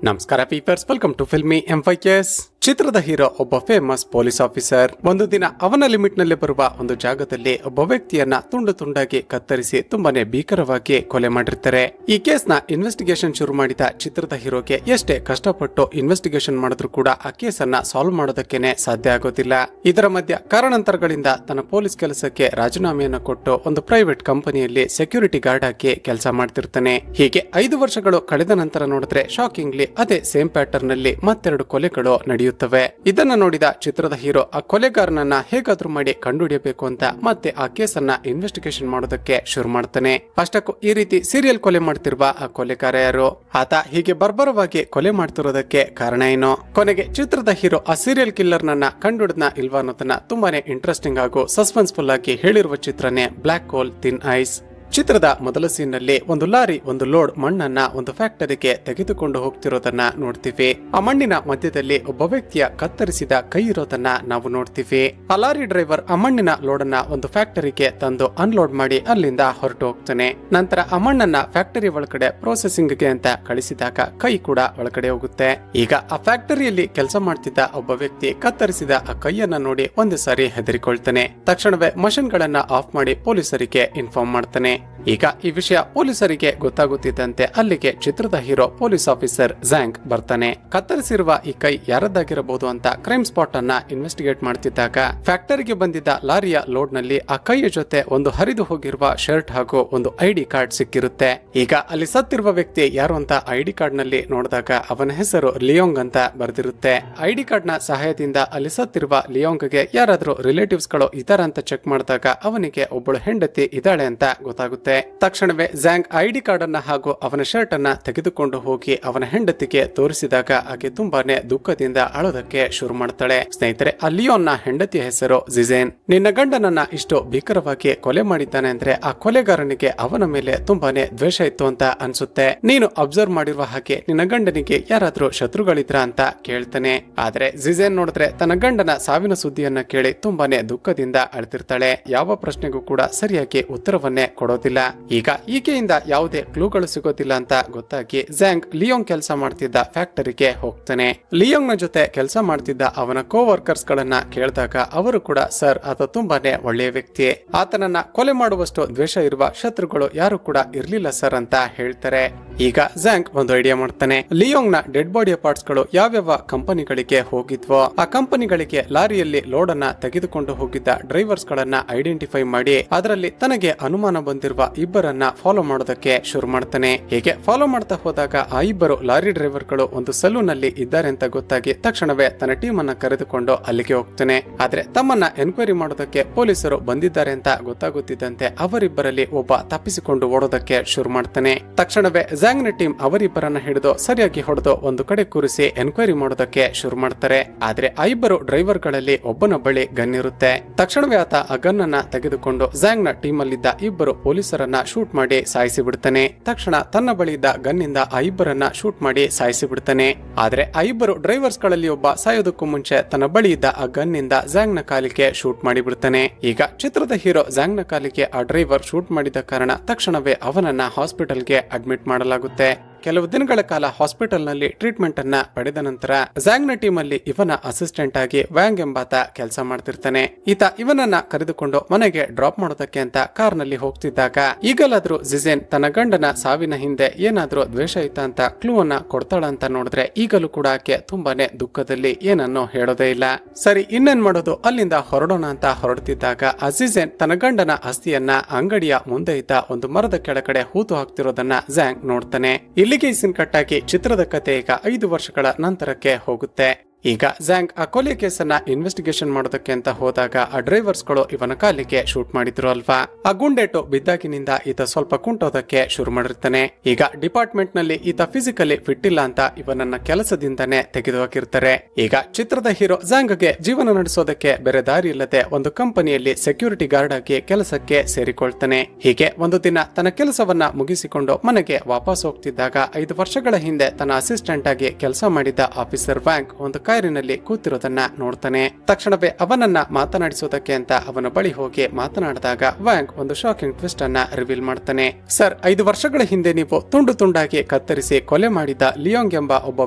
ನಮಸ್ಕಾರ ಪೀಪರ್ಸ್, welcome to filmy ಎಂಫೈಕೆಸ್. ಚಿತ್ರದ hero ಒಬ್ಬ ಫೇಮಸ್ ಪೊಲೀಸ್ ಆಫೀಸರ್. ಒಂದು ದಿನ ಅವನ ಲಿಮಿಟ್ ನಲ್ಲಿ ಬರುವ ಒಂದು ಜಾಗದಲ್ಲಿ ಒಬ್ಬ ವ್ಯಕ್ತಿಯನ್ನ ತುಂಡು ತುಂಡಾಗಿ ಕತ್ತರಿಸಿ ತುಂಬಾನೇ ಭೀಕರವಾಗಿ ಕೊಲೆ ಮಾಡಿರ್ತಾರೆ. ಈ ಕೇಸ್ ನ ಇನ್ವೆಸ್ಟಿಗೇಷನ್ ಶುರು ಮಾಡಿದ ಚಿತ್ರದ ಹೀರೋಗೆ ಎಷ್ಟೇ ಕಷ್ಟಪಟ್ಟು ಇನ್ವೆಸ್ಟಿಗೇಷನ್ ಮಾಡಿದ್ರು ಕೂಡ ಆ ಕೇಸ್ ಅನ್ನ ಸಾಲ್ವ್ ಮಾಡೋದಕ್ಕೇನೆ ಸಾಧ್ಯ ಆಗೋದಿಲ್ಲ. ಇದರ ಮಧ್ಯ ಕಾರಣಾಂತರಗಳಿಂದ ತನ್ನ ಪೊಲೀಸ್ ಕೆಲಸಕ್ಕೆ ರಾಜೀನಾಮೆಯನ್ನು ಕೊಟ್ಟು ಒಂದು ಪ್ರೈವೇಟ್ ಕಂಪನಿಯಲ್ಲಿ ಸೆಕ್ಯೂರಿಟಿ ಗಾರ್ಡ್ ಆಗಿ ಕೆಲಸ ಮಾಡ್ತಿರ್ತಾನೆ. ಹೀಗೆ 5 ವರ್ಷಗಳು ಕಳೆದ ನಂತರ ನೋಡಿದ್ರೆ ಶಾಕಿಂಗ್ಲಿ ಅದೇ ಸೇಮ್ ಪ್ಯಾಟರ್ನ್ ನಲ್ಲಿ ಮತ್ತೆರಡು ಕೊಲೆಗಳು ನಡೆಯುತ್ತವೆ. ಇದನ್ನ ನೋಡಿದ ಚಿತ್ರದ ಹೀರೋ ಆ ಕೊಲೆಗಾರನನ್ನ ಹೇಗಾದ್ರೂ ಮಾಡಿ ಕಂಡುಹಿಡಿಯಬೇಕು ಅಂತ ಮತ್ತೆ ಆ ಕೇಸನ್ನ ಇನ್ವೆಸ್ಟಿಗೇಷನ್ ಮಾಡೋದಕ್ಕೆ ಶುರು ಮಾಡ್ತಾನೆ. ಅಷ್ಟಕ್ಕೂ ಈ ರೀತಿ ಸೀರಿಯಲ್ ಕೊಲೆ ಮಾಡ್ತಿರುವ ಆ ಕೊಲೆಗಾರ ಯಾರು, ಆತ ಹೀಗೆ ಬರ್ಬರವಾಗಿ ಕೊಲೆ ಮಾಡ್ತಿರೋದಕ್ಕೆ ಕಾರಣ ಏನು, ಕೊನೆಗೆ ಚಿತ್ರದ ಹೀರೋ ಆ ಸೀರಿಯಲ್ ಕಿಲ್ಲರ್ ನನ್ನ ಕಂಡುಹಿಡಿದ್ನ ಇಲ್ವಾ ಅನ್ನೋದನ್ನ ತುಂಬಾನೇ ಇಂಟ್ರೆಸ್ಟಿಂಗ್ ಹಾಗೂ ಸಸ್ಪೆನ್ಸ್ಫುಲ್ ಆಗಿ ಹೇಳಿರುವ ಚಿತ್ರನೇ ಬ್ಲಾಕ್ ಹೋಲ್ ಥಿನ್ ಐಸ್. ಚಿತ್ರದ ಮೊದಲ ಸೀನ್ ನಲ್ಲಿ ಒಂದು ಲಾರಿ ಒಂದು ಲೋಡ್ ಮಣ್ಣನ್ನ ಒಂದು ಫ್ಯಾಕ್ಟರಿಗೆ ತೆಗೆದುಕೊಂಡು ಹೋಗ್ತಿರೋದನ್ನ ನೋಡ್ತೀವಿ. ಆ ಮಣ್ಣಿನ ಮಧ್ಯದಲ್ಲಿ ಒಬ್ಬ ವ್ಯಕ್ತಿಯ ಕತ್ತರಿಸಿದ ಕೈ ಇರೋದನ್ನ ನಾವು ನೋಡ್ತೀವಿ. ಆ ಲಾರಿ ಡ್ರೈವರ್ ಆ ಮಣ್ಣಿನ ಲೋಡ್ ಅನ್ನ ಒಂದು ಫ್ಯಾಕ್ಟರಿಗೆ ತಂದು ಅನ್ಲೋಡ್ ಮಾಡಿ ಅಲ್ಲಿಂದ ಹೊರಟು ಹೋಗ್ತಾನೆ. ನಂತರ ಆ ಮಣ್ಣನ್ನ ಫ್ಯಾಕ್ಟರಿ ಒಳಗಡೆ ಪ್ರೊಸೆಸಿಂಗ್ ಗೆ ಅಂತ ಕಳಿಸಿದಾಗ ಕೈ ಕೂಡ ಒಳಗಡೆ ಹೋಗುತ್ತೆ. ಈಗ ಆ ಫ್ಯಾಕ್ಟರಿಯಲ್ಲಿ ಕೆಲಸ ಮಾಡ್ತಿದ್ದ ಒಬ್ಬ ವ್ಯಕ್ತಿ ಕತ್ತರಿಸಿದ ಆ ಕೈಯನ್ನ ನೋಡಿ ಒಂದು ಸಾರಿ ಹೆದರಿಕೊಳ್ತಾನೆ. ತಕ್ಷಣವೇ ಮಷಿನ್ ಗಳನ್ನ ಆಫ್ ಮಾಡಿ ಪೊಲೀಸರಿಗೆ ಇನ್ಫಾರ್ಮ್ ಮಾಡ್ತಾನೆ. ಈಗ ಈ ವಿಷಯ ಪೊಲೀಸರಿಗೆ ಗೊತ್ತಾಗುತ್ತಿದ್ದಂತೆ ಅಲ್ಲಿಗೆ ಚಿತ್ರದ ಹೀರೋ ಪೊಲೀಸ್ ಆಫೀಸರ್ ಝ್ಯಾಂಗ್ ಬರ್ತಾನೆ. ಕತ್ತರಿಸಿರುವ ಈ ಕೈ ಯಾರದ್ದಾಗಿರಬಹುದು ಅಂತ ಕ್ರೈಮ್ ಸ್ಪಾಟ್ ಅನ್ನ ಇನ್ವೆಸ್ಟಿಗೇಟ್ ಮಾಡ್ತಿದ್ದಾಗ ಫ್ಯಾಕ್ಟರಿಗೆ ಬಂದಿದ್ದ ಲಾರಿಯ ಲೋಡ್ ನಲ್ಲಿ ಆ ಕೈಯ ಜೊತೆ ಒಂದು ಹರಿದು ಹೋಗಿರುವ ಶರ್ಟ್ ಹಾಗೂ ಒಂದು ಐಡಿ ಕಾರ್ಡ್ ಸಿಕ್ಕಿರುತ್ತೆ. ಈಗ ಅಲ್ಲಿ ಸತ್ತಿರುವ ವ್ಯಕ್ತಿ ಯಾರು ಅಂತ ಐಡಿ ಕಾರ್ಡ್ ನಲ್ಲಿ ನೋಡಿದಾಗ ಅವನ ಹೆಸರು ಲಿಯೋಂಗ್ ಅಂತ ಬರೆದಿರುತ್ತೆ. ಐಡಿ ಕಾರ್ಡ್ ನ ಸಹಾಯದಿಂದ ಅಲ್ಲಿ ಸತ್ತಿರುವ ಲಿಯೋಂಗ್ ಗೆ ಯಾರಾದ್ರೂ ರಿಲೇಟಿವ್ಸ್ ಗಳು ಇದಾರ ಅಂತ ಚೆಕ್ ಮಾಡಿದಾಗ ಅವನಿಗೆ ಒಬ್ಬಳು ಹೆಂಡತಿ ಇದ್ದಾಳೆ ಅಂತ ಗೊತ್ತಾಗುತ್ತೆ. ತಕ್ಷಣವೇ ಝ್ಯಾಂಗ್ ಐಡಿ ಕಾರ್ಡ್ ಅನ್ನ ಹಾಗೂ ಅವನ ಶರ್ಟ್ ಅನ್ನ ತೆಗೆದುಕೊಂಡು ಹೋಗಿ ಅವನ ಹೆಂಡತಿಗೆ ತೋರಿಸಿದಾಗ ಆಕೆ ತುಂಬಾನೇ ದುಃಖದಿಂದ ಅಳೋದಕ್ಕೆ ಶುರು ಮಾಡ್ತಾಳೆ. ಸ್ನೇಹಿತರೆ, ಆ ಲಿಯೋನ್ ನ ಹೆಂಡತಿಯ ಹೆಸರು ಜಿಜೇನ್. ನಿನ್ನ ಗಂಡನನ್ನ ಇಷ್ಟು ಭೀಕರವಾಗಿ ಕೊಲೆ ಮಾಡಿದ್ದಾನೆ ಅಂದ್ರೆ ಆ ಕೊಲೆಗಾರನಿಗೆ ಅವನ ಮೇಲೆ ತುಂಬಾನೇ ದ್ವೇಷ ಇತ್ತು ಅಂತ ಅನ್ಸುತ್ತೆ. ನೀನು ಅಬ್ಸರ್ವ್ ಮಾಡಿರುವ ಹಾಗೆ ನಿನ್ನ ಗಂಡನಿಗೆ ಯಾರಾದ್ರೂ ಶತ್ರುಗಳಿದ್ರ ಅಂತ ಕೇಳ್ತಾನೆ. ಆದ್ರೆ ಜಿಜೇನ್ ನೋಡಿದ್ರೆ ತನ್ನ ಗಂಡನ ಸಾವಿನ ಸುದ್ದಿಯನ್ನ ಕೇಳಿ ತುಂಬಾನೇ ದುಃಖದಿಂದ ಅಳ್ತಿರ್ತಾಳೆ. ಯಾವ ಪ್ರಶ್ನೆಗೂ ಕೂಡ ಸರಿಯಾಗಿ ಉತ್ತರವನ್ನೇ ಕೊಡೋದಿಲ್ಲ. ಈಗ ಈಕೆಯಿಂದ ಯಾವುದೇ ಕ್ಲೂಗಳು ಸಿಗೋದಿಲ್ಲ ಅಂತ ಗೊತ್ತಾಗಿ ಝ್ಯಾಂಗ್ ಲಿಯೋಂಗ್ ಕೆಲಸ ಮಾಡ್ತಿದ್ದ ಫ್ಯಾಕ್ಟರಿಗೆ ಹೋಗ್ತಾನೆ. ಲಿಯೋಂಗ್ ನ ಜೊತೆ ಕೆಲಸ ಮಾಡ್ತಿದ್ದ ಅವನ ಕೋ ವರ್ಕರ್ಸ್ ಗಳನ್ನ ಕೇಳಿದಾಗ ಅವರು ಕೂಡ ಸರ್ ಆತ ತುಂಬಾನೇ ಒಳ್ಳೆಯ ವ್ಯಕ್ತಿ, ಆತನನ್ನ ಕೊಲೆ ಮಾಡುವಷ್ಟು ದ್ವೇಷ ಇರುವ ಶತ್ರುಗಳು ಯಾರು ಕೂಡ ಇರ್ಲಿಲ್ಲ ಸರ್ ಅಂತ ಹೇಳ್ತಾರೆ. ಈಗ ಝ್ಯಾಂಗ್ ಒಂದು ಐಡಿಯಾ ಮಾಡ್ತಾನೆ. ಲಿಯೋಂಗ್ ನ ಡೆಡ್ ಬಾಡಿಯ ಪಾರ್ಟ್ಸ್ ಗಳು ಯಾವ್ಯಾವ ಕಂಪನಿಗಳಿಗೆ ಹೋಗಿದ್ವೋ ಆ ಕಂಪನಿಗಳಿಗೆ ಲಾರಿಯಲ್ಲಿ ಲೋಡ್ ಅನ್ನ ತೆಗೆದುಕೊಂಡು ಹೋಗಿದ್ದ ಡ್ರೈವರ್ಸ್ ಗಳನ್ನ ಐಡೆಂಟಿಫೈ ಮಾಡಿ ಅದರಲ್ಲಿ ತನಗೆ ಅನುಮಾನ ಬಂದಿರುವ ಇಬ್ಬರನ್ನ ಫಾಲೋ ಮಾಡೋದಕ್ಕೆ ಶುರು ಮಾಡ್ತಾನೆ. ಹೀಗೆ ಫಾಲೋ ಮಾಡ್ತಾ ಹೋದಾಗ ಆ ಇಬ್ಬರು ಲಾರಿ ಡ್ರೈವರ್ ಗಳು ಒಂದು ಸಲೂನ್ ನಲ್ಲಿ ಇದ್ದಾರೆ ಅಂತ ಗೊತ್ತಾಗಿ ತಕ್ಷಣವೇ ತನ್ನ ಟೀಮ್ ಅನ್ನ ಕರೆದುಕೊಂಡು ಅಲ್ಲಿಗೆ ಹೋಗ್ತಾನೆ. ಆದ್ರೆ ತಮ್ಮನ್ನ ಎನ್ಕ್ವೈರಿ ಮಾಡೋದಕ್ಕೆ ಪೊಲೀಸರು ಬಂದಿದ್ದಾರೆ ಅಂತ ಗೊತ್ತಾಗುತ್ತಿದ್ದಂತೆ ಅವರಿಬ್ಬರಲ್ಲಿ ಒಬ್ಬ ತಪ್ಪಿಸಿಕೊಂಡು ಓಡೋದಕ್ಕೆ ಶುರು ಮಾಡ್ತಾನೆ. ತಕ್ಷಣವೇ ಝ್ಯಾಂಗ್ ನ ಟೀಮ್ ಅವರಿಬ್ಬರನ್ನ ಹಿಡಿದು ಸರಿಯಾಗಿ ಹೊಡೆದು ಒಂದು ಕಡೆ ಕೂರಿಸಿ ಎನ್ಕ್ವೈರಿ ಮಾಡೋದಕ್ಕೆ ಶುರು ಮಾಡ್ತಾರೆ. ಆದ್ರೆ ಆ ಇಬ್ಬರು ಡ್ರೈವರ್ ಗಳಲ್ಲಿ ಒಬ್ಬನ ಬಳಿ ಗನ್ ಇರುತ್ತೆ. ತಕ್ಷಣವೇ ಆತ ಆ ಗನ್ ಅನ್ನ ತೆಗೆದುಕೊಂಡು ಝ್ಯಾಂಗ್ ನ ಟೀಮ್ ಅಲ್ಲಿದ್ದ ಇಬ್ಬರು ಪೊಲೀಸರನ್ನ ಶೂಟ್ ಮಾಡಿ ಸಾಯಿಸಿ ಬಿಡ್ತಾನೆ. ತಕ್ಷಣ ತನ್ನ ಬಳಿ ಇದ್ದ ಗನ್ ಇಂದ ಆ ಇಬ್ಬರನ್ನ ಶೂಟ್ ಮಾಡಿ ಸಾಯಿಸಿ ಬಿಡ್ತಾನೆ. ಆದ್ರೆ ಆ ಇಬ್ಬರು ಡ್ರೈವರ್ಸ್ ಗಳಲ್ಲಿ ಒಬ್ಬ ಸಾಯೋದಕ್ಕೂ ಮುಂಚೆ ತನ್ನ ಬಳಿ ಇದ್ದ ಆ ಗನ್ ಇಂದ ಝ್ಯಾಂಗ್ ನ ಕಾಲಿಗೆ ಶೂಟ್ ಮಾಡಿ ಬಿಡ್ತಾನೆ. ಈಗ ಚಿತ್ರದ ಹೀರೋ ಝ್ಯಾಂಗ್ ನ ಕಾಲಿಗೆ ಆ ಡ್ರೈವರ್ ಶೂಟ್ ಮಾಡಿದ ಕಾರಣ ತಕ್ಷಣವೇ ಅವನನ್ನ ಹಾಸ್ಪಿಟಲ್ಗೆ ಅಡ್ಮಿಟ್ ಮಾಡಲಾಗುತ್ತೆ. ಕೆಲವು ದಿನಗಳ ಕಾಲ ಹಾಸ್ಪಿಟಲ್ ನಲ್ಲಿ ಟ್ರೀಟ್ಮೆಂಟ್ ಅನ್ನ ಪಡೆದ ನಂತರ ಝ್ಯಾಂಗ್ ನ ಟೀಮ್ ಅಲ್ಲಿ ಇವನ ಅಸಿಸ್ಟೆಂಟ್ ಆಗಿ ವ್ಯಾಂಗ್ ಎಂಬಾತ ಕೆಲಸ ಮಾಡ್ತಿರ್ತಾನೆ. ಈತ ಇವನನ್ನ ಕರೆದುಕೊಂಡು ಮನೆಗೆ ಡ್ರಾಪ್ ಮಾಡೋದಕ್ಕೆ ಅಂತ ಕಾರ್ ನಲ್ಲಿ ಹೋಗ್ತಿದ್ದಾಗ ಈಗಲಾದ್ರೂ ಜಿಜೇನ್ ತನ್ನ ಗಂಡನ ಸಾವಿನ ಹಿಂದೆ ಏನಾದ್ರೂ ದ್ವೇಷ ಇತ್ತ ಅಂತ ಕ್ಲೂ ಅನ್ನ ಕೊಡ್ತಾಳ ಅಂತ ನೋಡಿದ್ರೆ ಈಗಲೂ ಕೂಡ ಆಕೆ ತುಂಬಾನೇ ದುಃಖದಲ್ಲಿ ಏನನ್ನೋ ಹೇಳೋದೇ ಇಲ್ಲ. ಸರಿ, ಇನ್ನೇನ್ ಮಾಡೋದು, ಅಲ್ಲಿಂದ ಹೊರಡೋಣ ಅಂತ ಹೊರಡ್ತಿದ್ದಾಗ ಆ ಜಿಜೇನ್ ತನ್ನ ಗಂಡನ ಅಸ್ಥಿಯನ್ನ ಅಂಗಡಿಯ ಮುಂದೆ ಇದ್ದ ಒಂದು ಮರದ ಕೆಳಗಡೆ ಹೂತು ಹಾಕ್ತಿರೋದನ್ನ ಝ್ಯಾಂಗ್ ನೋಡ್ತಾನೆ. ಇಲ್ಲಿಗೆ ಸೀನ್ ಕಟ್ಟಾಗಿ ಚಿತ್ರದ ಕತೆ ಈಗ 5 ವರ್ಷಗಳ ನಂತರಕ್ಕೆ ಹೋಗುತ್ತೆ. ಈಗ ಝ್ಯಾಂಗ್ ಆ ಕೊಲೆ ಕೇಸನ್ನ ಇನ್ವೆಸ್ಟಿಗೇಷನ್ ಮಾಡೋದಕ್ಕೆ ಅಂತ ಹೋದಾಗ ಆ ಡ್ರೈವರ್ಸ್ ಗಳು ಇವನ ಕಾಲಿಗೆ ಶೂಟ್ ಮಾಡಿದ್ರು ಅಲ್ವಾ. ಆ ಗುಂಡೇಟು ಬಿದ್ದಾಗಿನಿಂದ ಈತ ಸ್ವಲ್ಪ ಕುಂಟೋದಕ್ಕೆ ಶುರು ಮಾಡಿರ್ತಾನೆ. ಈಗ ಡಿಪಾರ್ಟ್ಮೆಂಟ್ ನಲ್ಲಿ ಈತ ಫಿಸಿಕಲಿ ಫಿಟ್ ಇಲ್ಲ ಅಂತ ಇವನನ್ನ ಕೆಲಸದಿಂದಾನೆ ತೆಗೆದುಹಾಕಿರ್ತಾರೆ. ಈಗ ಚಿತ್ರದ ಹೀರೋ ಝ್ಯಾಂಗ್ ಗೆ ಜೀವನ ನಡೆಸೋದಕ್ಕೆ ಬೇರೆ ದಾರಿ ಇಲ್ಲದೆ ಒಂದು ಕಂಪನಿಯಲ್ಲಿ ಸೆಕ್ಯೂರಿಟಿ ಗಾರ್ಡ್ ಆಗಿ ಕೆಲಸಕ್ಕೆ ಸೇರಿಕೊಳ್ತಾನೆ. ಹೀಗೆ ಒಂದು ದಿನ ತನ್ನ ಕೆಲಸವನ್ನ ಮುಗಿಸಿಕೊಂಡು ಮನೆಗೆ ವಾಪಸ್ ಹೋಗ್ತಿದ್ದಾಗ 5 ವರ್ಷಗಳ ಹಿಂದೆ ತನ್ನ ಅಸಿಸ್ಟೆಂಟ್ ಆಗಿ ಕೆಲಸ ಮಾಡಿದ್ದ ಆಫೀಸರ್ ವ್ಯಾಂಗ್ ಒಂದು ಕಾರಿನಲ್ಲಿ ಕೂತಿರೋದನ್ನ ನೋಡ್ತಾನೆ. ತಕ್ಷಣವೇ ಅವನನ್ನ ಮಾತನಾಡಿಸೋದಕ್ಕೆ ಅಂತ ಅವನ ಬಳಿ ಹೋಗಿ ಮಾತನಾಡಿದಾಗ ವ್ಯಾಂಗ್ ಒಂದು ಶಾಕಿಂಗ್ ಟ್ವಿಸ್ಟ್ ಅನ್ನ ರಿವೀಲ್ ಮಾಡ್ತಾನೆ. ಸರ್, 5 ವರ್ಷಗಳ ಹಿಂದೆ ನೀವು ತುಂಡು ತುಂಡಾಗಿ ಕತ್ತರಿಸಿ ಕೊಲೆ ಮಾಡಿದ ಲಿಯೋಂಗ್ ಎಂಬ ಒಬ್ಬ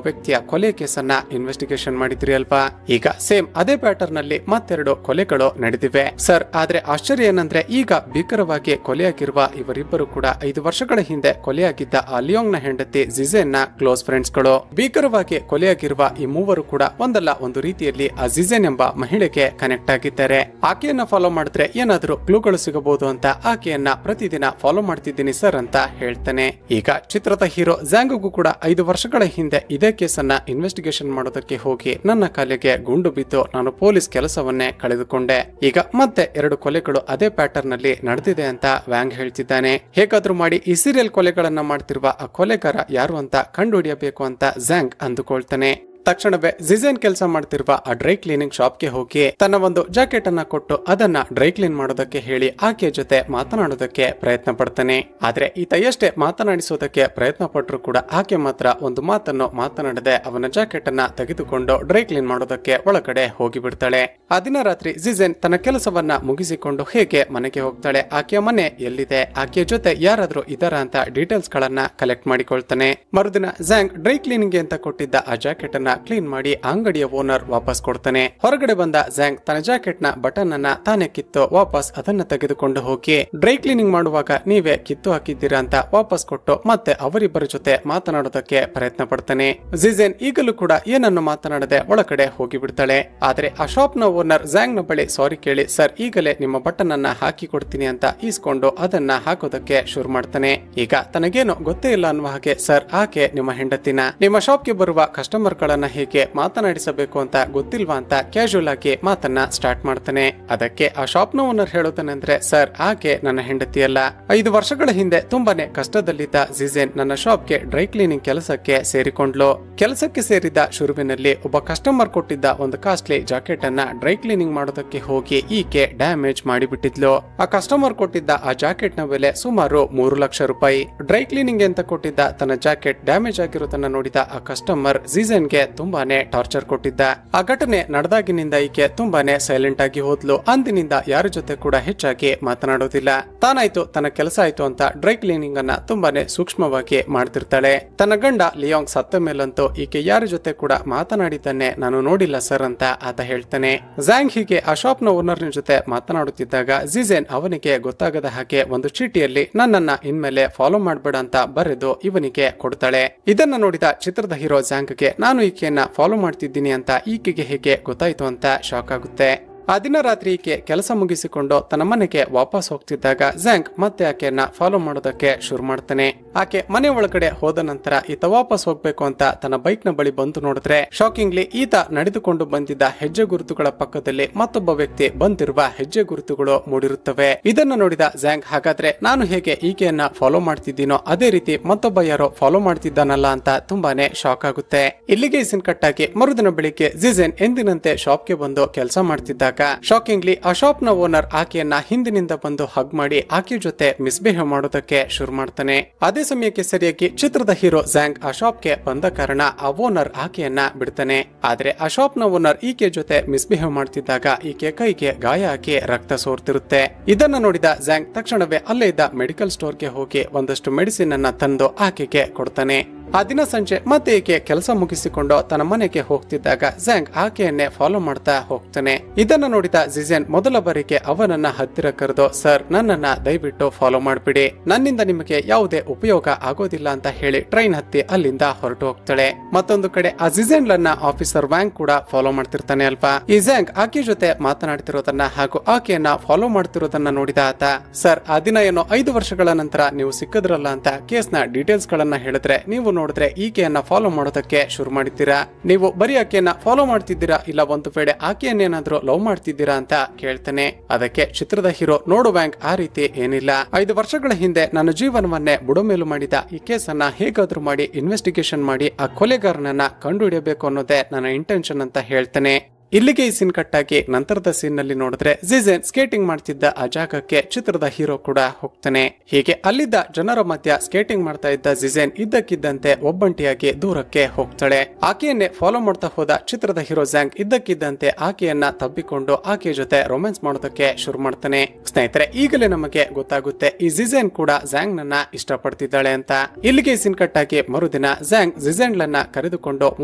ವ್ಯಕ್ತಿಯ ಕೊಲೆ ಕೇಸನ್ನ ಇನ್ವೆಸ್ಟಿಗೇಷನ್ ಮಾಡಿದ್ರಿ ಅಲ್ವಾ? ಈಗ ಸೇಮ್ ಅದೇ ಪ್ಯಾಟರ್ನ್ ಅಲ್ಲಿ ಮತ್ತೆರಡು ಕೊಲೆಗಳು ನಡೆದಿವೆ ಸರ್. ಆದ್ರೆ ಆಶ್ಚರ್ಯ ಏನಂದ್ರೆ ಈಗ ಭೀಕರವಾಗಿ ಕೊಲೆಯಾಗಿರುವ ಇವರಿಬ್ಬರು ಕೂಡ 5 ವರ್ಷಗಳ ಹಿಂದೆ ಕೊಲೆಯಾಗಿದ್ದ ಆ ಲಿಯೋಂಗ್ ನ ಹೆಂಡತಿ ಜಿಜೆನ್ ನ ಕ್ಲೋಸ್ ಫ್ರೆಂಡ್ಸ್ ಗಳು. ಭೀಕರವಾಗಿ ಕೊಲೆಯಾಗಿರುವ ಈ ಮೂವರು ಕೂಡ ಒಂದಲ್ಲ ಒಂದು ರೀತಿಯಲ್ಲಿ ಆ ಜಿಜೆನ್ ಎಂಬ ಮಹಿಳೆಗೆ ಕನೆಕ್ಟ್ ಆಗಿದ್ದಾರೆ. ಆಕೆಯನ್ನ ಫಾಲೋ ಮಾಡಿದ್ರೆ ಏನಾದ್ರೂ ಕ್ಲೂಗಳು ಸಿಗಬಹುದು ಅಂತ ಆಕೆಯನ್ನ ಪ್ರತಿದಿನ ಫಾಲೋ ಮಾಡ್ತಿದ್ದೀನಿ ಸರ್ ಅಂತ ಹೇಳ್ತಾನೆ. ಈಗ ಚಿತ್ರದ ಹೀರೋ ಝ್ಯಾಂಗ್ಗೂ ಕೂಡ 5 ವರ್ಷಗಳ ಹಿಂದೆ ಇದೇ ಕೇಸನ್ನ ಇನ್ವೆಸ್ಟಿಗೇಷನ್ ಮಾಡೋದಕ್ಕೆ ಹೋಗಿ ನನ್ನ ಕಾಲಿಗೆ ಗುಂಡು ಬಿದ್ದು ನಾನು ಪೊಲೀಸ್ ಕೆಲಸವನ್ನೇ ಕಳೆದುಕೊಂಡೆ. ಈಗ ಮತ್ತೆ 2 ಕೊಲೆಗಳು ಅದೇ ಪ್ಯಾಟರ್ನ್ ನಲ್ಲಿ ನಡೆದಿದೆ ಅಂತ ವ್ಯಾಂಗ್ ಹೇಳ್ತಿದ್ದಾನೆ. ಹೇಗಾದ್ರೂ ಮಾಡಿ ಈ ಸೀರಿಯಲ್ ಕೊಲೆಗಳನ್ನ ಮಾಡ್ತಿರುವ ಆ ಕೊಲೆಗಾರ ಯಾರು ಅಂತ ಕಂಡುಹಿಡಿಯಬೇಕು ಅಂತ ಝ್ಯಾಂಗ್ ಅಂದುಕೊಳ್ತಾನೆ. ತಕ್ಷಣವೇ ಜಿಜೆನ್ ಕೆಲಸ ಮಾಡ್ತಿರುವ ಆ ಡ್ರೈ ಕ್ಲೀನಿಂಗ್ ಶಾಪ್ಗೆ ಹೋಗಿ ತನ್ನ ಒಂದು ಜಾಕೆಟ್ ಅನ್ನ ಕೊಟ್ಟು ಅದನ್ನ ಡ್ರೈ ಕ್ಲೀನ್ ಮಾಡೋದಕ್ಕೆ ಹೇಳಿ ಆಕೆಯ ಜೊತೆ ಮಾತನಾಡೋದಕ್ಕೆ ಪ್ರಯತ್ನ ಪಡ್ತಾನೆ. ಆದ್ರೆ ಈತ ಎಷ್ಟೇ ಮಾತನಾಡಿಸೋದಕ್ಕೆ ಪ್ರಯತ್ನ ಪಟ್ಟರು ಕೂಡ ಆಕೆ ಮಾತ್ರ ಒಂದು ಮಾತನ್ನು ಮಾತನಾಡದೆ ಅವನ ಜಾಕೆಟ್ ಅನ್ನ ತೆಗೆದುಕೊಂಡು ಡ್ರೈ ಕ್ಲೀನ್ ಮಾಡೋದಕ್ಕೆ ಒಳಗಡೆ ಹೋಗಿ ಬಿಡ್ತಾಳೆ. ಆ ದಿನ ರಾತ್ರಿ ಜಿಜೆನ್ ತನ್ನ ಕೆಲಸವನ್ನ ಮುಗಿಸಿಕೊಂಡು ಹೇಗೆ ಮನೆಗೆ ಹೋಗ್ತಾಳೆ. ಆಕೆಯ ಮನೆ ಎಲ್ಲಿದೆ, ಆಕೆಯ ಜೊತೆ ಯಾರಾದ್ರೂ ಇದರ ಅಂತ ಡೀಟೇಲ್ಸ್ ಗಳನ್ನ ಕಲೆಕ್ಟ್ ಮಾಡಿಕೊಳ್ತಾನೆ. ಮರುದಿನ ಝ್ಯಾಂಗ್ ಡ್ರೈ ಕ್ಲೀನಿಂಗ್ ಅಂತ ಕೊಟ್ಟಿದ್ದ ಆ ಜಾಕೆಟ್ ಅನ್ನ ಕ್ಲೀನ್ ಮಾಡಿ ಅಂಗಡಿಯ ಓನರ್ ವಾಪಸ್ ಕೊಡ್ತಾನೆ. ಹೊರಗಡೆ ಬಂದ ಝ್ಯಾಂಗ್ ತನ್ನ ಜಾಕೆಟ್ ನ ಬಟನ್ ಅನ್ನ ತಾನೇ ಕಿತ್ತು ವಾಪಸ್ ಅದನ್ನ ತೆಗೆದುಕೊಂಡು ಹೋಗಿ ಡ್ರೈ ಕ್ಲೀನಿಂಗ್ ಮಾಡುವಾಗ ನೀವೇ ಕಿತ್ತು ಹಾಕಿದ್ದೀರಾ ಅಂತ ವಾಪಸ್ ಕೊಟ್ಟು ಮತ್ತೆ ಅವರಿಬ್ಬರ ಜೊತೆ ಮಾತನಾಡೋದಕ್ಕೆ ಪ್ರಯತ್ನ ಪಡ್ತಾನೆ. ಜಿಜೆನ್ ಈಗಲೂ ಕೂಡ ಏನನ್ನು ಮಾತನಾಡದೆ ಒಳಗಡೆ ಹೋಗಿ ಬಿಡ್ತಾಳೆ. ಆದ್ರೆ ಆ ಶಾಪ್ ನ ಓನರ್ ಝ್ಯಾಂಗ್ ನ ಬಳಿ ಸಾರಿ ಕೇಳಿ ಸರ್ ಈಗಲೇ ನಿಮ್ಮ ಬಟನ್ ಅನ್ನ ಹಾಕಿ ಕೊಡ್ತೀನಿ ಅಂತ ಈಸ್ಕೊಂಡು ಅದನ್ನ ಹಾಕೋದಕ್ಕೆ ಶುರು ಮಾಡ್ತಾನೆ. ಈಗ ತನಗೇನು ಗೊತ್ತೇ ಇಲ್ಲ ಅನ್ನುವ ಹಾಗೆ ಸರ್ ಆಕೆ ನಿಮ್ಮ ಹೆಂಡತಿನ, ನಿಮ್ಮ ಶಾಪ್ಗೆ ಬರುವ ಕಸ್ಟಮರ್ ಗಳನ್ನ ಹೇಗೆ ಮಾತನಾಡಿಸಬೇಕು ಅಂತ ಗೊತ್ತಿಲ್ವಾ ಅಂತ ಕ್ಯಾಶುಯಲ್ ಆಗಿ ಮಾತನ್ನ ಸ್ಟಾರ್ಟ್ ಮಾಡ್ತಾನೆ. ಅದಕ್ಕೆ ಆ ಶಾಪ್ ನ ಓನರ್ ಹೇಳೋದನಂದ್ರೆ ಸರ್ ಆಕೆ ನನ್ನ ಹೆಂಡತಿ ಅಲ್ಲ. 5 ವರ್ಷಗಳ ಹಿಂದೆ ತುಂಬಾನೇ ಕಷ್ಟದಲ್ಲಿದ್ದ ಜಿಜೆನ್ ನನ್ನ ಶಾಪ್ಗೆ ಡ್ರೈ ಕ್ಲೀನಿಂಗ್ ಕೆಲಸಕ್ಕೆ ಸೇರಿಕೊಂಡ್ಲು. ಕೆಲಸಕ್ಕೆ ಸೇರಿದ ಶುರುವಿನಲ್ಲಿ ಒಬ್ಬ ಕಸ್ಟಮರ್ ಕೊಟ್ಟಿದ್ದ ಒಂದು ಕಾಸ್ಟ್ಲಿ ಜಾಕೆಟ್ ಅನ್ನ ಡ್ರೈ ಕ್ಲೀನಿಂಗ್ ಮಾಡೋದಕ್ಕೆ ಹೋಗಿ ಈಕೆ ಡ್ಯಾಮೇಜ್ ಮಾಡಿಬಿಟ್ಟಿದ್ಲು. ಆ ಕಸ್ಟಮರ್ ಕೊಟ್ಟಿದ್ದ ಆ ಜಾಕೆಟ್ ನ ಬೆಲೆ ಸುಮಾರು 3 ಲಕ್ಷ ರೂಪಾಯಿ. ಡ್ರೈ ಕ್ಲೀನಿಂಗ್ ಅಂತ ಕೊಟ್ಟಿದ್ದ ತನ್ನ ಜಾಕೆಟ್ ಡ್ಯಾಮೇಜ್ ಆಗಿರೋದನ್ನ ನೋಡಿದ ಆ ಕಸ್ಟಮರ್ ಜಿಜೆನ್ ಗೆ ತುಂಬಾನೇ ಟಾರ್ಚರ್ ಕೊಟ್ಟಿದ್ದ. ಆ ಘಟನೆ ನಡೆದಾಗಿನಿಂದ ಈಕೆ ತುಂಬಾನೇ ಸೈಲೆಂಟ್ ಆಗಿ ಹೋದ್ಲು. ಅಂದಿನಿಂದ ಯಾರ ಜೊತೆ ಕೂಡ ಹೆಚ್ಚಾಗಿ ಮಾತನಾಡೋದಿಲ್ಲ. ತಾನಾಯ್ತು ತನ್ನ ಕೆಲಸ ಆಯ್ತು ಅಂತ ಡ್ರೈ ಕ್ಲೀನಿಂಗ್ ಅನ್ನ ತುಂಬಾನೇ ಸೂಕ್ಷ್ಮವಾಗಿ ಮಾಡ್ತಿರ್ತಾಳೆ. ತನ್ನ ಗಂಡ ಲಿಯೋಂಗ್ ಸತ್ತ ಮೇಲಂತೂ ಈಕೆ ಯಾರ ಜೊತೆ ಕೂಡ ಮಾತನಾಡಿದ್ದನ್ನೇ ನಾನು ನೋಡಿಲ್ಲ ಸರ್ ಅಂತ ಆತ ಹೇಳ್ತಾನೆ. ಝ್ಯಾಂಗ್ ಹೀಗೆ ಆ ಶಾಪ್ ನ ಓನರ್ ಜೊತೆ ಮಾತನಾಡುತ್ತಿದ್ದಾಗ ಜಿಜೆನ್ ಅವನಿಗೆ ಗೊತ್ತಾಗದ ಹಾಗೆ ಒಂದು ಚೀಟಿಯಲ್ಲಿ ನನ್ನನ್ನ ಇನ್ಮೇಲೆ ಫಾಲೋ ಮಾಡ್ಬೇಡ ಅಂತ ಬರೆದು ಇವನಿಗೆ ಕೊಡ್ತಾಳೆ. ಇದನ್ನ ನೋಡಿದ ಚಿತ್ರದ ಹೀರೋ ಝ್ಯಾಂಗ್ ಗೆ ನಾನು ಈಕೆಯನ್ನ ಫಾಲೋ ಮಾಡ್ತಿದ್ದೀನಿ ಅಂತ ಈಕೆಗೆ ಹೇಗೆ ಗೊತ್ತಾಯ್ತು ಅಂತ ಶಾಕ್ ಆಗುತ್ತೆ. ಆ ದಿನ ರಾತ್ರಿ ಈಕೆ ಕೆಲಸ ಮುಗಿಸಿಕೊಂಡು ತನ್ನ ಮನೆಗೆ ವಾಪಸ್ ಹೋಗ್ತಿದ್ದಾಗ ಝ್ಯಾಂಗ್ ಮತ್ತೆ ಆಕೆಯನ್ನ ಫಾಲೋ ಮಾಡೋದಕ್ಕೆ ಶುರು ಮಾಡ್ತಾನೆ. ಆಕೆ ಮನೆ ಒಳಗಡೆ ಹೋದ ನಂತರ ಈತ ವಾಪಸ್ ಹೋಗ್ಬೇಕು ಅಂತ ತನ್ನ ಬೈಕ್ ನ ಬಳಿ ಬಂದು ನೋಡಿದ್ರೆ ಶಾಕಿಂಗ್ಲಿ ಈತ ನಡೆದುಕೊಂಡು ಬಂದಿದ್ದ ಹೆಜ್ಜೆ ಗುರುತುಗಳ ಪಕ್ಕದಲ್ಲಿ ಮತ್ತೊಬ್ಬ ವ್ಯಕ್ತಿ ಬಂದಿರುವ ಹೆಜ್ಜೆ ಗುರುತುಗಳು ಮೂಡಿರುತ್ತವೆ. ಇದನ್ನ ನೋಡಿದ ಝ್ಯಾಂಗ್ ಹಾಗಾದ್ರೆ ನಾನು ಹೇಗೆ ಈಕೆಯನ್ನ ಫಾಲೋ ಮಾಡ್ತಿದ್ದೀನೋ ಅದೇ ರೀತಿ ಮತ್ತೊಬ್ಬ ಯಾರೋ ಫಾಲೋ ಮಾಡ್ತಿದ್ದಾನಲ್ಲ ಅಂತ ತುಂಬಾನೇ ಶಾಕ್ ಆಗುತ್ತೆ. ಇಲ್ಲಿಗೆ ಸೀನ್ ಕಟ್ ಆಗಿ ಮರುದಿನ ಬೆಳಿಗ್ಗೆ ಜಿಜೆನ್ ಎಂದಿನಂತೆ ಶಾಪ್ಗೆ ಬಂದು ಕೆಲಸ ಮಾಡ್ತಿದ್ದಾಗ ಶಾಕಿಂಗ್ಲಿ ಆ ಶಾಪ್ ನ ಓನರ್ ಆಕೆಯನ್ನ ಹಿಂದಿನಿಂದ ಬಂದು ಹಗ್ ಮಾಡಿ ಆಕೆ ಜೊತೆ ಮಿಸ್ಬಿಹೇವ್ ಮಾಡೋದಕ್ಕೆ ಶುರು ಮಾಡ್ತಾನೆ. ಅದೇ ಸಮಯಕ್ಕೆ ಸರಿಯಾಗಿ ಚಿತ್ರದ ಹೀರೋ ಝ್ಯಾಂಗ್ ಆ ಶಾಪ್ಗೆ ಬಂದ ಕಾರಣ ಆ ಓನರ್ ಆಕೆಯನ್ನ ಬಿಡ್ತಾನೆ. ಆದ್ರೆ ಆ ಶಾಪ್ ನ ಓನರ್ ಈಕೆ ಜೊತೆ ಮಿಸ್ಬಿಹೇವ್ ಮಾಡ್ತಿದ್ದಾಗ ಈಕೆ ಕೈಗೆ ಗಾಯ ಆಗಿ ರಕ್ತ ಸೋರ್ತಿರುತ್ತೆ. ಇದನ್ನ ನೋಡಿದ ಝ್ಯಾಂಗ್ ತಕ್ಷಣವೇ ಅಲ್ಲೇ ಇದ್ದ ಮೆಡಿಕಲ್ ಸ್ಟೋರ್ಗೆ ಹೋಗಿ ಒಂದಷ್ಟು ಮೆಡಿಸಿನ್ ಅನ್ನ ತಂದು ಆಕೆಗೆ ಕೊಡ್ತಾನೆ. ಆ ದಿನ ಸಂಜೆ ಮತ್ತೆ ಈಕೆ ಕೆಲಸ ಮುಗಿಸಿಕೊಂಡು ತನ್ನ ಮನೆಗೆ ಹೋಗ್ತಿದ್ದಾಗ ಝ್ಯಾಂಗ್ ಆಕೆಯನ್ನೇ ಫಾಲೋ ಮಾಡ್ತಾ ಹೋಗ್ತಾನೆ. ಇದನ್ನ ನೋಡಿದ ಜಿಜೆನ್ ಮೊದಲ ಬಾರಿಗೆ ಅವನನ್ನ ಹತ್ತಿರ ಕರೆದು ಸರ್ ನನ್ನನ್ನ ದಯವಿಟ್ಟು ಫಾಲೋ ಮಾಡ್ಬಿಡಿ, ನನ್ನಿಂದ ನಿಮಗೆ ಯಾವುದೇ ಉಪಯೋಗ ಆಗೋದಿಲ್ಲ ಅಂತ ಹೇಳಿ ಟ್ರೈನ್ ಹತ್ತಿ ಅಲ್ಲಿಂದ ಹೊರಟು ಹೋಗ್ತಾಳೆ. ಮತ್ತೊಂದು ಕಡೆ ಆ ಜಿಜೆನ್ ಲನ್ನ ಆಫೀಸರ್ ವ್ಯಾಂಗ್ ಕೂಡ ಫಾಲೋ ಮಾಡ್ತಿರ್ತಾನೆ ಅಲ್ವಾ. ಈ ಝ್ಯಾಂಗ್ ಆಕೆ ಜೊತೆ ಮಾತನಾಡ್ತಿರೋದನ್ನ ಹಾಗೂ ಆಕೆಯನ್ನ ಫಾಲೋ ಮಾಡ್ತಿರೋದನ್ನ ನೋಡಿದ ಆತ ಸರ್ ಆ ದಿನ ಏನೋ 5 ವರ್ಷಗಳ ನಂತರ ನೀವು ಸಿಕ್ಕದ್ರಲ್ಲ ಅಂತ ಕೇಸ್ ನ ಡೀಟೇಲ್ಸ್ ಗಳನ್ನ ಹೇಳಿದ್ರೆ ನೀವು ನೋಡಿದ್ರೆ ಈಕೆಯನ್ನ ಫಾಲೋ ಮಾಡೋದಕ್ಕೆ ಶುರು ಮಾಡಿದ್ದೀರಾ, ನೀವು ಬರೀ ಆಕೆಯನ್ನ ಫಾಲೋ ಮಾಡ್ತಿದ್ದೀರಾ ಇಲ್ಲ ಒಂದು ವೇಳೆ ಆಕೆಯನ್ನೇನಾದ್ರೂ ಲವ್ ಮಾಡ್ತಿದ್ದೀರಾ ಅಂತ ಕೇಳ್ತಾನೆ. ಅದಕ್ಕೆ ಚಿತ್ರದ ಹೀರೋ ನೋಡು ವ್ಯಾಂಗ್ ಆ ರೀತಿ ಏನಿಲ್ಲ, 5 ವರ್ಷಗಳ ಹಿಂದೆ ನನ್ನ ಜೀವನವನ್ನೇ ಬುಡಮೇಲು ಮಾಡಿದ ಈ ಕೇಸನ್ನ ಹೇಗಾದ್ರೂ ಮಾಡಿ ಇನ್ವೆಸ್ಟಿಗೇಷನ್ ಮಾಡಿ ಆ ಕೊಲೆಗಾರನನ್ನ ಕಂಡುಹಿಡಿಯಬೇಕು ಅನ್ನೋದೇ ನನ್ನ ಇಂಟೆನ್ಷನ್ ಅಂತ ಹೇಳ್ತಾನೆ. ಇಲ್ಲಿಗೆ ಈ ಸೀನ್ ಕಟ್ ಆಗಿ ನಂತರದ ಸೀನ್ ನಲ್ಲಿ ನೋಡಿದ್ರೆ ಜಿಜೆನ್ ಸ್ಕೇಟಿಂಗ್ ಮಾಡ್ತಿದ್ದ ಆ ಜಾಗಕ್ಕೆ ಚಿತ್ರದ ಹೀರೋ ಕೂಡ ಹೋಗ್ತಾನೆ. ಹೀಗೆ ಅಲ್ಲಿದ್ದ ಜನರ ಮಧ್ಯ ಸ್ಕೇಟಿಂಗ್ ಮಾಡ್ತಾ ಇದ್ದ ಜಿಜೆನ್ ಇದ್ದಕ್ಕಿದ್ದಂತೆ ಒಬ್ಬಂಟಿಯಾಗಿ ದೂರಕ್ಕೆ ಹೋಗ್ತಾಳೆ. ಆಕೆಯನ್ನೇ ಫಾಲೋ ಮಾಡ್ತಾ ಹೋದ ಚಿತ್ರದ ಹೀರೋ ಝ್ಯಾಂಗ್ ಇದ್ದಕ್ಕಿದ್ದಂತೆ ಆಕೆಯನ್ನ ತಬ್ಬಿಕೊಂಡು ಆಕೆಯ ಜೊತೆ ರೊಮ್ಯಾನ್ಸ್ ಮಾಡೋದಕ್ಕೆ ಶುರು ಮಾಡ್ತಾನೆ. ಸ್ನೇಹಿತರೆ, ಈಗಲೇ ನಮಗೆ ಗೊತ್ತಾಗುತ್ತೆ ಈ ಜಿಜೆನ್ ಕೂಡ ಝ್ಯಾಂಗ್ ನನ್ನ ಇಷ್ಟಪಡ್ತಿದ್ದಾಳೆ ಅಂತ. ಇಲ್ಲಿಗೆ ಸೀನ್ ಕಟ್ ಆಗಿ ಮರುದಿನ ಝ್ಯಾಂಗ್ ಜಿಜೆನ್ಲನ್ನ ಕರೆದುಕೊಂಡು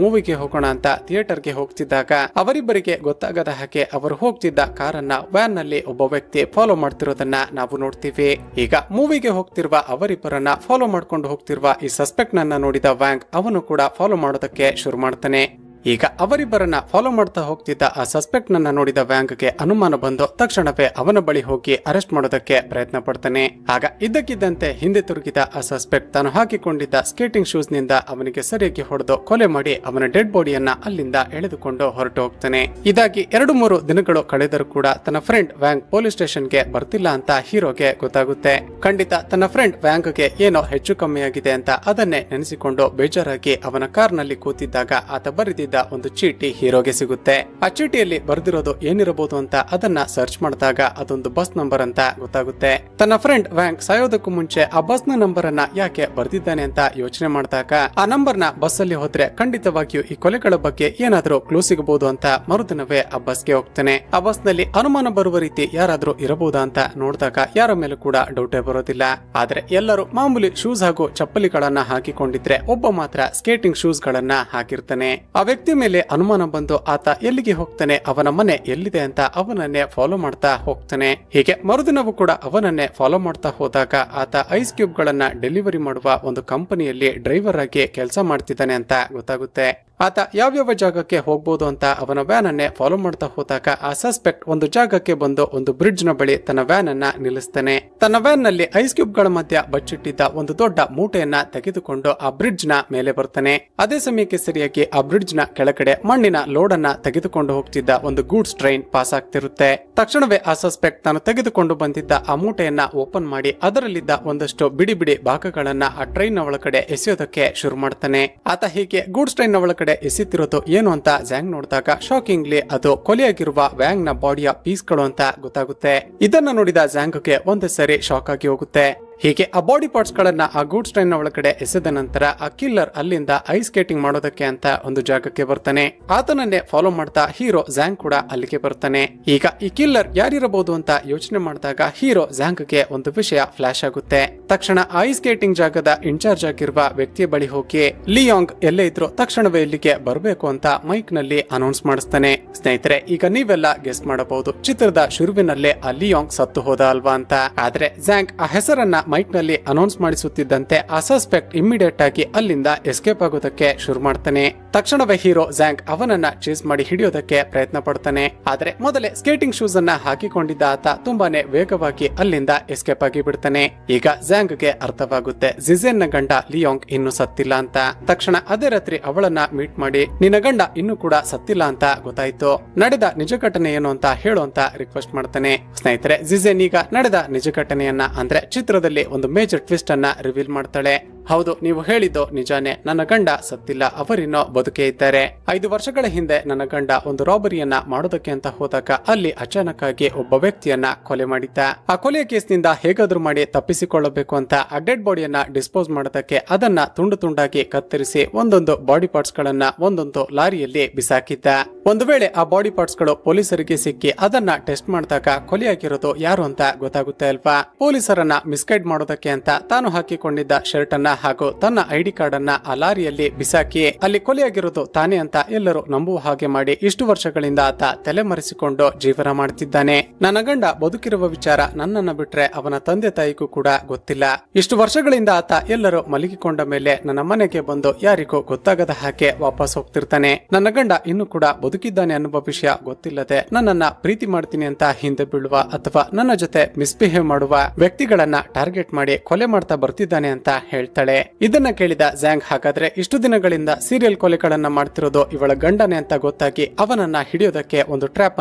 ಮೂವಿಗೆ ಹೋಗೋಣ ಅಂತ ಥಿಯೇಟರ್ಗೆ ಹೋಗ್ತಿದ್ದಾಗ ಅವರಿಬ್ಬರಿಗೆ ಗೊತ್ತಾಗದ ಹಾಗೆ ಅವರು ಹೋಗ್ತಿದ್ದ ಕಾರನ್ನ ವ್ಯಾನ್ ನಲ್ಲಿ ಒಬ್ಬ ವ್ಯಕ್ತಿ ಫಾಲೋ ಮಾಡ್ತಿರೋದನ್ನ ನಾವು ನೋಡ್ತೀವಿ. ಈಗ ಮೂವಿಗೆ ಹೋಗ್ತಿರುವ ಅವರಿಬ್ಬರನ್ನ ಫಾಲೋ ಮಾಡ್ಕೊಂಡು ಹೋಗ್ತಿರುವ ಈ ಸಸ್ಪೆಕ್ಟ್ ನನ್ನ ನೋಡಿದ ವ್ಯಾಂಗ್ ಅವನು ಕೂಡ ಫಾಲೋ ಮಾಡೋದಕ್ಕೆ ಶುರು ಮಾಡ್ತಾನೆ. ಈಗ ಅವರಿಬ್ಬರನ್ನ ಫಾಲೋ ಮಾಡ್ತಾ ಹೋಗ್ತಿದ್ದ ಆ ಸಸ್ಪೆಕ್ಟ್ ನನ್ನ ನೋಡಿದ ವ್ಯಾಂಗ್ಗೆ ಅನುಮಾನ ಬಂದು ತಕ್ಷಣವೇ ಅವನ ಬಳಿ ಹೋಗಿ ಅರೆಸ್ಟ್ ಮಾಡೋದಕ್ಕೆ ಪ್ರಯತ್ನ ಪಡ್ತಾನೆ. ಆಗ ಇದ್ದಕ್ಕಿದ್ದಂತೆ ಹಿಂದೆ ತಿರುಗಿದ ಆ ಸಸ್ಪೆಕ್ಟ್ ತಾನು ಹಾಕಿಕೊಂಡಿದ್ದ ಸ್ಕೇಟಿಂಗ್ ಶೂಸ್ ನಿಂದ ಅವನಿಗೆ ಸರಿಯಾಗಿ ಹೊಡೆದು ಕೊಲೆ ಮಾಡಿ ಅವನ ಡೆಡ್ ಬಾಡಿಯನ್ನ ಅಲ್ಲಿಂದ ಎಳೆದುಕೊಂಡು ಹೊರಟು ಹೋಗ್ತಾನೆ. ಇದಾಗಿ 2-3 ದಿನಗಳು ಕಳೆದರೂ ಕೂಡ ತನ್ನ ಫ್ರೆಂಡ್ ವ್ಯಾಂಗ್ ಪೊಲೀಸ್ ಸ್ಟೇಷನ್ಗೆ ಬರ್ತಿಲ್ಲ ಅಂತ ಹೀರೋಗೆ ಗೊತ್ತಾಗುತ್ತೆ. ಖಂಡಿತ ತನ್ನ ಫ್ರೆಂಡ್ ವ್ಯಾಂಗ್ಗೆ ಏನೋ ಹೆಚ್ಚು ಕಮ್ಮಿಯಾಗಿದೆ ಅಂತ ಅದನ್ನೇ ನೆನೆಸಿಕೊಂಡು ಬೇಜಾರಾಗಿ ಅವನ ಕಾರ್ ನಲ್ಲಿ ಕೂತಿದ್ದಾಗ ಆತ ಬರೆದಿದ್ದ ಒಂದು ಚೀಟಿ ಹೀರೋಗೆ ಸಿಗುತ್ತೆ. ಆ ಚೀಟಿಯಲ್ಲಿ ಬರೆದಿರೋದು ಏನಿರಬಹುದು ಅಂತ ಅದನ್ನ ಸರ್ಚ್ ಮಾಡಿದಾಗ ಅದೊಂದು ಬಸ್ ನಂಬರ್ ಅಂತ ಗೊತ್ತಾಗುತ್ತೆ. ತನ್ನ ಫ್ರೆಂಡ್ ವ್ಯಾಂಗ್ ಸಾಯೋದಕ್ಕೂ ಮುಂಚೆ ಆ ಬಸ್ ನ ನಂಬರ್ ಅನ್ನ ಯಾಕೆ ಬರ್ದಿದ್ದಾನೆ ಅಂತ ಯೋಚನೆ ಮಾಡಿದಾಗ ಆ ನಂಬರ್ ನ ಬಸ್ ಅಲ್ಲಿ ಹೋದ್ರೆ ಖಂಡಿತವಾಗಿಯೂ ಈ ಕೊಲೆಗಳ ಬಗ್ಗೆ ಏನಾದ್ರೂ ಕ್ಲೂ ಸಿಗಬಹುದು ಅಂತ ಮರುದಿನವೇ ಆ ಬಸ್ಗೆ ಹೋಗ್ತಾನೆ. ಆ ಬಸ್ ನಲ್ಲಿ ಅನುಮಾನ ಬರುವ ರೀತಿ ಯಾರಾದ್ರೂ ಇರಬಹುದಾ ಅಂತ ನೋಡಿದಾಗ ಯಾರ ಮೇಲೂ ಕೂಡ ಡೌಟೇ ಬರೋದಿಲ್ಲ. ಆದ್ರೆ ಎಲ್ಲರೂ ಮಾಮೂಲಿ ಶೂಸ್ ಹಾಗೂ ಚಪ್ಪಲಿಗಳನ್ನ ಹಾಕಿಕೊಂಡಿದ್ರೆ ಒಬ್ಬ ಮಾತ್ರ ಸ್ಕೇಟಿಂಗ್ ಶೂಸ್ ಗಳನ್ನ ಹಾಕಿರ್ತಾನೆ. ಆ ವ್ಯಕ್ತಿ ಮೇಲೆ ಅನುಮಾನ ಬಂದು ಆತ ಎಲ್ಲಿಗೆ ಹೋಗ್ತಾನೆ, ಅವನ ಮನೆ ಎಲ್ಲಿದೆ ಅಂತ ಅವನನ್ನೇ ಫಾಲೋ ಮಾಡ್ತಾ ಹೋಗ್ತಾನೆ. ಹೀಗೆ ಮರುದಿನವೂ ಕೂಡ ಅವನನ್ನೇ ಫಾಲೋ ಮಾಡ್ತಾ ಹೋದಾಗ ಆತ ಐಸ್ ಕ್ಯೂಬ್ ಗಳನ್ನ ಡೆಲಿವರಿ ಮಾಡುವ ಒಂದು ಕಂಪನಿಯಲ್ಲಿ ಡ್ರೈವರ್ ಆಗಿ ಕೆಲಸ ಮಾಡ್ತಿದ್ದಾನೆ ಅಂತ ಗೊತ್ತಾಗುತ್ತೆ. ಆತ ಯಾವ್ಯಾವ ಜಾಗಕ್ಕೆ ಹೋಗ್ಬೋದು ಅಂತ ಅವನ ವ್ಯಾನ್ ಅನ್ನೇ ಫಾಲೋ ಮಾಡ್ತಾ ಹೋದಾಗ ಆ ಸಸ್ಪೆಕ್ಟ್ ಒಂದು ಜಾಗಕ್ಕೆ ಬಂದು ಒಂದು ಬ್ರಿಡ್ಜ್ ನ ಬಳಿ ತನ್ನ ವ್ಯಾನ್ ಅನ್ನ ನಿಲ್ಲಿಸ್ತಾನೆ. ತನ್ನ ವ್ಯಾನ್ ನಲ್ಲಿ ಐಸ್ ಕ್ಯೂಬ್ ಗಳ ಮಧ್ಯ ಬಚ್ಚಿಟ್ಟಿದ್ದ ಒಂದು ದೊಡ್ಡ ಮೂಟೆಯನ್ನ ತೆಗೆದುಕೊಂಡು ಆ ಬ್ರಿಡ್ಜ್ ನ ಮೇಲೆ ಬರ್ತಾನೆ. ಅದೇ ಸಮಯಕ್ಕೆ ಸರಿಯಾಗಿ ಆ ಬ್ರಿಡ್ಜ್ ನ ಕೆಳಗಡೆ ಮಣ್ಣಿನ ಲೋಡ್ ಅನ್ನ ತೆಗೆದುಕೊಂಡು ಹೋಗ್ತಿದ್ದ ಒಂದು ಗೂಡ್ಸ್ ಟ್ರೈನ್ ಪಾಸ್ ಆಗ್ತಿರುತ್ತೆ. ತಕ್ಷಣವೇ ಆ ಸಸ್ಪೆಕ್ಟ್ ತಾನು ತೆಗೆದುಕೊಂಡು ಬಂದಿದ್ದ ಆ ಮೂಟೆಯನ್ನ ಓಪನ್ ಮಾಡಿ ಅದರಲ್ಲಿದ್ದ ಒಂದಷ್ಟು ಬಿಡಿ ಬಿಡಿ ಭಾಗಗಳನ್ನ ಆ ಟ್ರೈನ್ ನ ಒಳಗಡೆ ಎಸೆಯೋದಕ್ಕೆ ಶುರು ಮಾಡ್ತಾನೆ. ಆತ ಹೀಗೆ ಗೂಡ್ಸ್ ಟ್ರೈನ್ ನ ಒಳಗಡೆ ಎಸೆತಿರೋದು ಏನು ಅಂತ ಝ್ಯಾಂಗ್ ನೋಡಿದಾಗ ಶಾಕಿಂಗ್ಲಿ ಅದು ಕೊಲೆಯಾಗಿರುವ ವ್ಯಾಂಗ್ ನ ಬಾಡಿಯ ಪೀಸ್ ಗಳು ಅಂತ ಗೊತ್ತಾಗುತ್ತೆ. ಇದನ್ನ ನೋಡಿದ ಝ್ಯಾಂಗ್ಗೆ ಒಂದೇ ಸರಿ ಶಾಕ್ ಆಗಿ ಹೋಗುತ್ತೆ. ಹೀಗೆ ಆ ಬಾಡಿ ಪಾರ್ಟ್ಸ್ ಗಳನ್ನ ಆ ಗೂಡ್ಸ್ ಟ್ರೈನ್ ನ ಒಳಗಡೆ ಎಸೆದ ನಂತರ ಆ ಕಿಲ್ಲರ್ ಅಲ್ಲಿಂದ ಐಸ್ ಸ್ಕೇಟಿಂಗ್ ಮಾಡೋದಕ್ಕೆ ಅಂತ ಒಂದು ಜಾಗಕ್ಕೆ ಬರ್ತಾನೆ. ಆತನನ್ನೇ ಫಾಲೋ ಮಾಡ್ತಾ ಹೀರೋ ಝ್ಯಾಂಗ್ ಕೂಡ ಅಲ್ಲಿಗೆ ಬರ್ತಾನೆ. ಈಗ ಈ ಕಿಲ್ಲರ್ ಯಾರಿರಬಹುದು ಅಂತ ಯೋಚನೆ ಮಾಡಿದಾಗ ಹೀರೋ ಝ್ಯಾಂಗ್ಗೆ ಒಂದು ವಿಷಯ ಫ್ಲಾಶ್ ಆಗುತ್ತೆ. ತಕ್ಷಣ ಐಸ್ ಸ್ಕೇಟಿಂಗ್ ಜಾಗದ ಇನ್ಚಾರ್ಜ್ ಆಗಿರುವ ವ್ಯಕ್ತಿಯ ಬಳಿ ಹೋಗಿ ಲಿಯಾಂಗ್ ಎಲ್ಲೇ ಇದ್ರು ತಕ್ಷಣವೇ ಇಲ್ಲಿಗೆ ಬರಬೇಕು ಅಂತ ಮೈಕ್ ನಲ್ಲಿ ಅನೌನ್ಸ್ ಮಾಡಿಸ್ತಾನೆ. ಸ್ನೇಹಿತರೆ, ಈಗ ನೀವೆಲ್ಲ ಗೆಸ್ ಮಾಡಬಹುದು ಚಿತ್ರದ ಶುರುವಿನಲ್ಲೇ ಆ ಲಿಯಾಂಗ್ ಸತ್ತು ಹೋದ ಅಲ್ವಾ ಅಂತ. ಆದ್ರೆ ಝ್ಯಾಂಗ್ ಆ ಹೆಸರನ್ನ ಮೈಕ್ ನಲ್ಲಿ ಅನೌನ್ಸ್ ಮಾಡಿಸುತ್ತಿದ್ದಂತೆ ಆ ಸಸ್ಪೆಕ್ಟ್ ಇಮಿಡಿಯೇಟ್ ಆಗಿ ಅಲ್ಲಿಂದ ಎಸ್ಕೇಪ್ ಆಗೋದಕ್ಕೆ ಶುರು ಮಾಡ್ತಾನೆ. ತಕ್ಷಣವೇ ಹೀರೋ ಝ್ಯಾಂಗ್ ಅವನನ್ನ ಚೇಸ್ ಮಾಡಿ ಹಿಡಿಯೋದಕ್ಕೆ ಪ್ರಯತ್ನ ಪಡ್ತಾನೆ. ಆದ್ರೆ ಮೊದಲೇ ಸ್ಕೇಟಿಂಗ್ ಶೂಸ್ ಅನ್ನ ಹಾಕಿಕೊಂಡಿದ್ದ ಆತ ತುಂಬಾನೇ ವೇಗವಾಗಿ ಅಲ್ಲಿಂದ ಎಸ್ಕೇಪ್ ಆಗಿ ಬಿಡ್ತಾನೆ. ಈಗ ಝ್ಯಾಂಗ್ ಗೆ ಅರ್ಥವಾಗುತ್ತೆ ಜಿಜೆನ್ ನ ಗಂಡ ಲಿಯಾಂಗ್ ಇನ್ನು ಸತ್ತಿಲ್ಲ ಅಂತ. ತಕ್ಷಣ ಅದೇ ರಾತ್ರಿ ಅವಳನ್ನ ಮೀಟ್ ಮಾಡಿ ನಿನ್ನ ಗಂಡ ಇನ್ನು ಕೂಡ ಸತ್ತಿಲ್ಲ ಅಂತ ಗೊತ್ತಾಯ್ತು, ನಡೆದ ನಿಜ ಘಟನೆ ಏನು ಅಂತ ಹೇಳು ಅಂತ ರಿಕ್ವೆಸ್ಟ್ ಮಾಡ್ತಾನೆ. ಸ್ನೇಹಿತರೆ, ಜಿಜೆನ್ ಈಗ ನಡೆದ ನಿಜ ಘಟನೆಯನ್ನ ಅಂದ್ರೆ ಚಿತ್ರದಲ್ಲಿ ಒಂದು ಮೇಜರ್ ಟ್ವಿಸ್ಟ್ ಅನ್ನ ರಿವೀಲ್ ಮಾಡ್ತಾಳೆ. ಹೌದು, ನೀವು ಹೇಳಿದ್ದು ನಿಜಾನೇ, ನನ್ನ ಗಂಡ ಸತ್ತಿಲ್ಲ, ಅವರಿನ್ನೋ ಬದುಕೇ ಇದ್ದಾರೆ. 5 ವರ್ಷಗಳ ಹಿಂದೆ ನನ್ನ ಗಂಡ ಒಂದು ರಾಬರಿಯನ್ನ ಮಾಡೋದಕ್ಕೆ ಅಂತ ಹೋದಾಗ ಅಲ್ಲಿ ಅಚಾನಕ್ ಆಗಿ ಒಬ್ಬ ವ್ಯಕ್ತಿಯನ್ನ ಕೊಲೆ ಮಾಡಿದ್ದ. ಆ ಕೊಲೆಯ ಕೇಸ್ನಿಂದ ಹೇಗಾದ್ರೂ ಮಾಡಿ ತಪ್ಪಿಸಿಕೊಳ್ಳಬೇಕು ಅಂತ ಆ ಡೆಡ್ ಬಾಡಿಯನ್ನ ಡಿಸ್ಪೋಸ್ ಮಾಡೋದಕ್ಕೆ ಅದನ್ನ ತುಂಡು ತುಂಡಾಗಿ ಕತ್ತರಿಸಿ ಒಂದೊಂದು ಬಾಡಿ ಪಾರ್ಟ್ಸ್ ಗಳನ್ನ ಒಂದೊಂದು ಲಾರಿಯಲ್ಲಿ ಬಿಸಾಕಿದ್ದ. ಒಂದು ವೇಳೆ ಆ ಬಾಡಿ ಪಾರ್ಟ್ಸ್ ಗಳು ಪೊಲೀಸರಿಗೆ ಸಿಕ್ಕಿ ಅದನ್ನ ಟೆಸ್ಟ್ ಮಾಡಿದಾಗ ಕೊಲೆಯಾಗಿರೋದು ಯಾರು ಅಂತ ಗೊತ್ತಾಗುತ್ತೆ ಅಲ್ವಾ. ಪೊಲೀಸರನ್ನ ಮಿಸ್ಗೈಡ್ ಮಾಡೋದಕ್ಕೆ ಅಂತ ತಾನು ಹಾಕಿಕೊಂಡಿದ್ದ ಶರ್ಟ್ ಅನ್ನ ಹಾಗೂ ತನ್ನ ಐಡಿ ಕಾರ್ಡ್ ಅನ್ನ ಆ ಲಾರಿಯಲ್ಲಿ ಬಿಸಾಕಿ ಅಲ್ಲಿ ಕೊಲೆಯಾಗಿರೋದು ತಾನೇ ಅಂತ ಎಲ್ಲರೂ ನಂಬುವ ಹಾಗೆ ಮಾಡಿ ಇಷ್ಟು ವರ್ಷಗಳಿಂದ ಆತ ತಲೆಮರೆಸಿಕೊಂಡು ಜೀವನ ಮಾಡ್ತಿದ್ದಾನೆ. ನನ್ನ ಗಂಡ ಬದುಕಿರುವ ವಿಚಾರ ನನ್ನನ್ನ ಬಿಟ್ರೆ ಅವನ ತಂದೆ ತಾಯಿಗೂ ಕೂಡ ಗೊತ್ತಿಲ್ಲ. ಇಷ್ಟು ವರ್ಷಗಳಿಂದ ಆತ ಎಲ್ಲರೂ ಮಲಗಿಕೊಂಡ ಮೇಲೆ ನನ್ನ ಮನೆಗೆ ಬಂದು ಯಾರಿಗೂ ಗೊತ್ತಾಗದ ಹಾಗೆ ವಾಪಸ್ ಹೋಗ್ತಿರ್ತಾನೆ. ನನ್ನ ಗಂಡ ಇನ್ನು ಕೂಡ ಬದುಕಿದ್ದಾನೆ ಅನ್ನುವ ವಿಷಯ ಗೊತ್ತಿಲ್ಲದೆ ನನ್ನನ್ನ ಪ್ರೀತಿ ಮಾಡ್ತೀನಿ ಅಂತ ಹಿಂದೆ ಬೀಳುವ ಅಥವಾ ನನ್ನ ಜೊತೆ ಮಿಸ್ಬಿಹೇವ್ ಮಾಡುವ ವ್ಯಕ್ತಿಗಳನ್ನ ಟಾರ್ಗೆಟ್ ಮಾಡಿ ಕೊಲೆ ಮಾಡ್ತಾ ಬರ್ತಿದ್ದಾನೆ ಅಂತ ಹೇಳ್ತಾಳೆ. ಇದನ್ನ ಕೇಳಿದ ಝ್ಯಾಂಗ್ ಹಾಗಾದ್ರೆ ಇಷ್ಟು ದಿನಗಳಿಂದ ಸೀರಿಯಲ್ ಕೊಲೆಗಳನ್ನ ಮಾಡ್ತಿರೋದು ಇವಳ ಗಂಡನೇ ಅಂತ ಗೊತ್ತಾಗಿ ಅವನನ್ನ ಹಿಡಿಯೋದಕ್ಕೆ ಒಂದು ಟ್ರ್ಯಾಪ್